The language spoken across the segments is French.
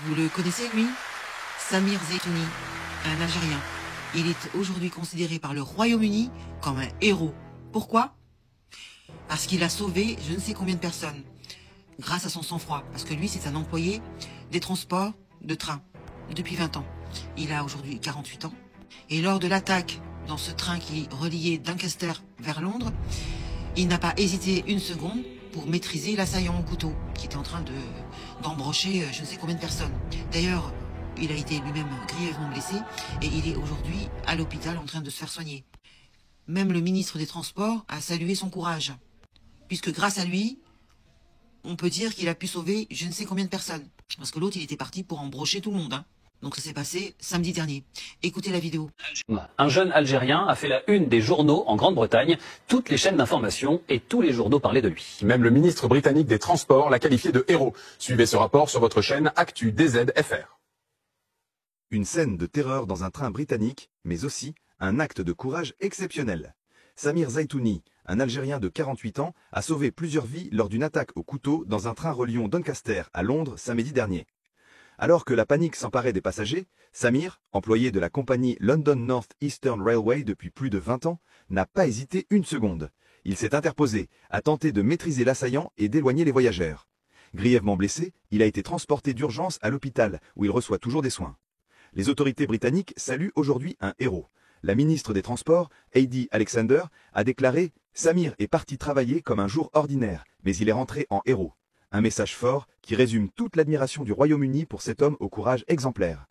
Vous le connaissez, lui? Samir Zeitouni, un Algérien. Il est aujourd'hui considéré par le Royaume-Uni comme un héros. Pourquoi? Parce qu'il a sauvé je ne sais combien de personnes. Grâce à son sang-froid. Parce que lui, c'est un employé des transports de train depuis 20 ans. Il a aujourd'hui 48 ans. Et lors de l'attaque dans ce train qui reliait Doncaster vers Londres, il n'a pas hésité une seconde pour maîtriser l'assaillant au couteau qui était en train d'embrocher je ne sais combien de personnes. D'ailleurs, il a été lui-même grièvement blessé et il est aujourd'hui à l'hôpital en train de se faire soigner. Même le ministre des Transports a salué son courage, puisque grâce à lui, on peut dire qu'il a pu sauver je ne sais combien de personnes. Parce que l'autre, il était parti pour embrocher tout le monde. Hein. Donc ça s'est passé samedi dernier. Écoutez la vidéo. Un jeune Algérien a fait la une des journaux en Grande-Bretagne. Toutes les chaînes d'information et tous les journaux parlaient de lui. Même le ministre britannique des Transports l'a qualifié de héros. Suivez ce rapport sur votre chaîne Actu DZFR. Une scène de terreur dans un train britannique, mais aussi un acte de courage exceptionnel. Samir Zeitouni, un Algérien de 48 ans, a sauvé plusieurs vies lors d'une attaque au couteau dans un train reliant Doncaster à Londres samedi dernier. Alors que la panique s'emparait des passagers, Samir, employé de la compagnie London North Eastern Railway depuis plus de 20 ans, n'a pas hésité une seconde. Il s'est interposé, a tenté de maîtriser l'assaillant et d'éloigner les voyageurs. Grièvement blessé, il a été transporté d'urgence à l'hôpital, où il reçoit toujours des soins. Les autorités britanniques saluent aujourd'hui un héros. La ministre des Transports, Heidi Alexander, a déclaré « Samir est parti travailler comme un jour ordinaire, mais il est rentré en héros ». Un message fort qui résume toute l'admiration du Royaume-Uni pour cet homme au courage exemplaire.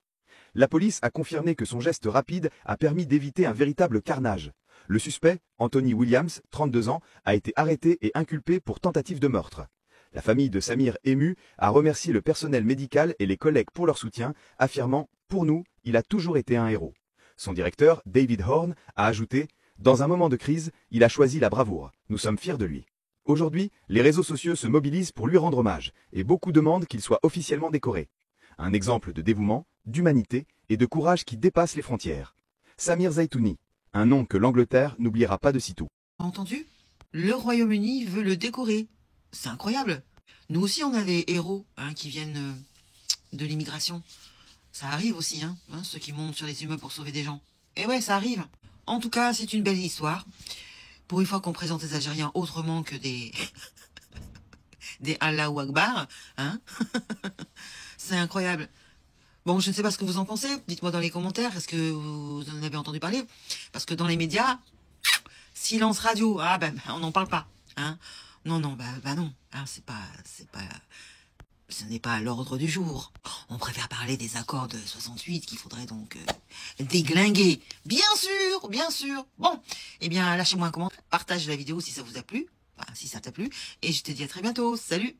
La police a confirmé que son geste rapide a permis d'éviter un véritable carnage. Le suspect, Anthony Williams, 32 ans, a été arrêté et inculpé pour tentative de meurtre. La famille de Samir, émue, a remercié le personnel médical et les collègues pour leur soutien, affirmant « Pour nous, il a toujours été un héros ». Son directeur, David Horn, a ajouté « Dans un moment de crise, il a choisi la bravoure. Nous sommes fiers de lui ». Aujourd'hui, les réseaux sociaux se mobilisent pour lui rendre hommage, et beaucoup demandent qu'il soit officiellement décoré. Un exemple de dévouement, d'humanité et de courage qui dépasse les frontières. Samir Zeitouni, un nom que l'Angleterre n'oubliera pas de sitôt. Entendu? Le Royaume-Uni veut le décorer. C'est incroyable. Nous aussi, on a des héros qui viennent de l'immigration. Ça arrive aussi, ceux qui montent sur les immeubles pour sauver des gens. Et ouais, ça arrive. En tout cas, c'est une belle histoire. Pour une fois qu'on présente les Algériens autrement que des des Allahu Akbar, c'est incroyable. Bon, je ne sais pas ce que vous en pensez. Dites-moi dans les commentaires. Est-ce que vous en avez entendu parler? Parce que dans les médias, silence radio. Ah ben, on n'en parle pas. Non, non, non. Ce n'est pas à l'ordre du jour. On préfère parler des accords de 68 qu'il faudrait donc déglinguer. Bien sûr, bien sûr. Bon, eh bien, lâchez-moi un commentaire, partage la vidéo si ça vous a plu, si ça t'a plu, et je te dis à très bientôt. Salut!